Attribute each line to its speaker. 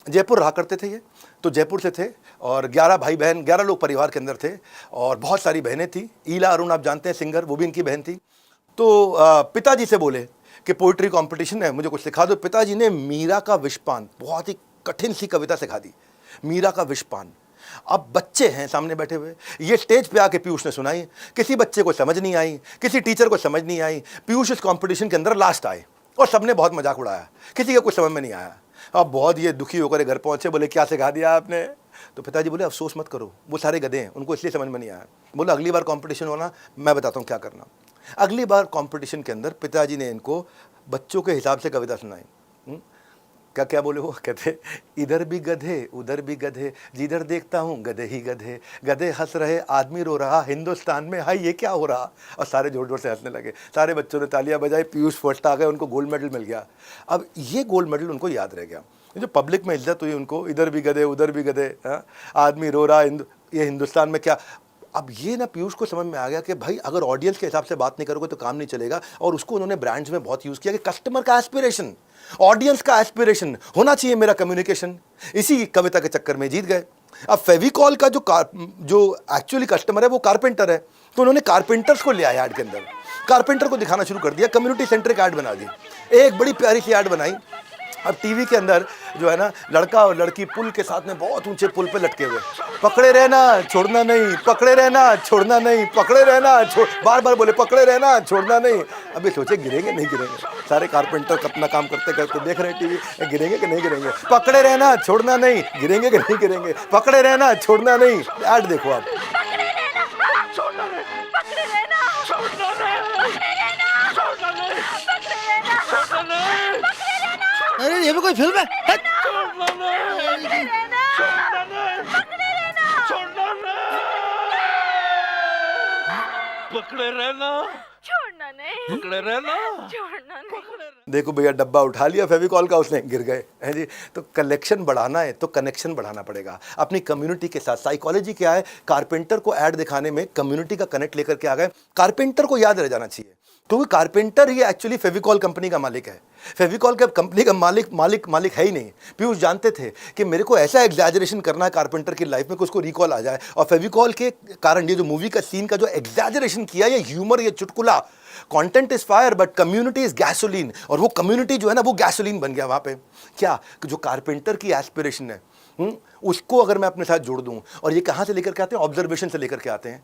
Speaker 1: जयपुर रहा करते थे ये, तो जयपुर से थे और 11 भाई बहन, 11 लोग परिवार के अंदर थे और बहुत सारी बहनें थी। ईला अरुण आप जानते हैं सिंगर, वो भी इनकी बहन थी। तो पिताजी से बोले कि पोइट्री कंपटीशन है, मुझे कुछ सिखा दो। पिताजी ने मीरा का विषपान, बहुत ही कठिन सी कविता सिखा दी, मीरा का विषपान। अब बच्चे हैं सामने बैठे हुए, ये स्टेज पे आके पीयूष ने सुनाई, किसी बच्चे को समझ नहीं आई, किसी टीचर को समझ नहीं आई। पीयूष इस कंपटीशन के अंदर लास्ट आए और सबने बहुत मजाक उड़ाया, किसी का कुछ समझ में नहीं आया। अब बहुत ये दुखी होकर घर पहुंचे, बोले क्या सिखा दिया आपने? तो पिताजी बोले अफसोस मत करो, वो सारे गधे हैं, उनको इसलिए समझ में नहीं आया। बोला अगली बार कंपटीशन होना, मैं बताता हूँ क्या करना। अगली बार कंपटीशन के अंदर पिताजी ने इनको बच्चों के हिसाब से कविता सुनाई। क्या क्या बोले वो? कहते इधर भी गधे उधर भी गधे, जिधर देखता हूँ गधे ही गधे, गधे हंस रहे आदमी रो रहा, हिंदुस्तान में हाय ये क्या हो रहा। और सारे जोर जोर से हंसने लगे, सारे बच्चों ने तालियां बजाई, पीयूष फर्स्ट आ गए, उनको गोल्ड मेडल मिल गया। अब ये गोल्ड मेडल उनको याद रह गया, जो पब्लिक में इज्जत हुई उनको, इधर भी गधे उधर भी गधे, आदमी रो रहा, ये हिंदुस्तान में क्या। अब ये ना पीयूष को समझ में आ गया कि भाई अगर ऑडियंस के हिसाब से बात नहीं करोगे तो काम नहीं चलेगा। और उसको उन्होंने ब्रांड्स में बहुत यूज़ किया कि कस्टमर का एस्पिरेशन, ऑडियंस का एस्पिरेशन होना चाहिए मेरा कम्युनिकेशन। इसी कविता के चक्कर में जीत गए। अब फेविकॉल का जो एक्चुअली कस्टमर है वो कारपेंटर है, तो उन्होंने कारपेंटर्स को ले आया ऐड के अंदर, कारपेंटर को दिखाना शुरू कर दिया, कम्युनिटी सेंट्रिक ऐड बना दी, एक बड़ी प्यारी सी ऐड बनाई। अब टीवी के अंदर जो है ना, लड़का और लड़की पुल के साथ में बहुत ऊंचे पुल पे लटके हुए, पकड़े रहना छोड़ना नहीं, पकड़े रहना छोड़ना नहीं, पकड़े रहना बार बार बोले पकड़े रहना छोड़ना नहीं। अभी सोचे गिरेंगे नहीं गिरेंगे, सारे कारपेंटर अपना काम करते करते देख रहे हैं टीवी, गिरेंगे कि नहीं गिरेंगे, पकड़े रहना छोड़ना नहीं, गिरेंगे कि नहीं गिरेंगे, पकड़े रहना छोड़ना नहीं। ऐड देखो आप।
Speaker 2: अरे ये भी कोई फिल्म है?
Speaker 3: पकड़े रहना
Speaker 4: छोड़ना नहीं,
Speaker 3: पकड़े रहना
Speaker 4: छोड़ना नहीं।
Speaker 1: देखो भैया डब्बा उठा लिया फेविकॉल का, उसने गिर गए है जी। तो कलेक्शन बढ़ाना है तो कनेक्शन बढ़ाना पड़ेगा अपनी कम्युनिटी के साथ। साइकोलॉजी क्या है, कारपेंटर को ऐड दिखाने में कम्युनिटी का कनेक्ट लेकर के आ गए। कारपेंटर को याद रह जाना चाहिए क्योंकि कारपेंटर ही एक्चुअली फेविकॉल कंपनी का मालिक है। फेविकॉल के कंपनी का मालिक है ही नहीं। पीयूष जानते थे कि मेरे को ऐसा एग्जैजरेशन करना है कारपेंटर की लाइफ में कि उसको रिकॉल आ जाए, और फेविकॉल के कारण ये जो मूवी का सीन का जो एग्जैजरेशन किया, ये ह्यूमर, ये चुटकुला, content is fire but community is gasoline, और वो कम्युनिटी जो है ना वो गैसोलीन बन गया वहां पे। क्या जो कारपेंटर की एस्पिरेशन है उसको अगर मैं अपने साथ जोड़ दूं, और ये कहां से लेकर के आते हैं, ऑब्जर्वेशन से लेकर के आते हैं।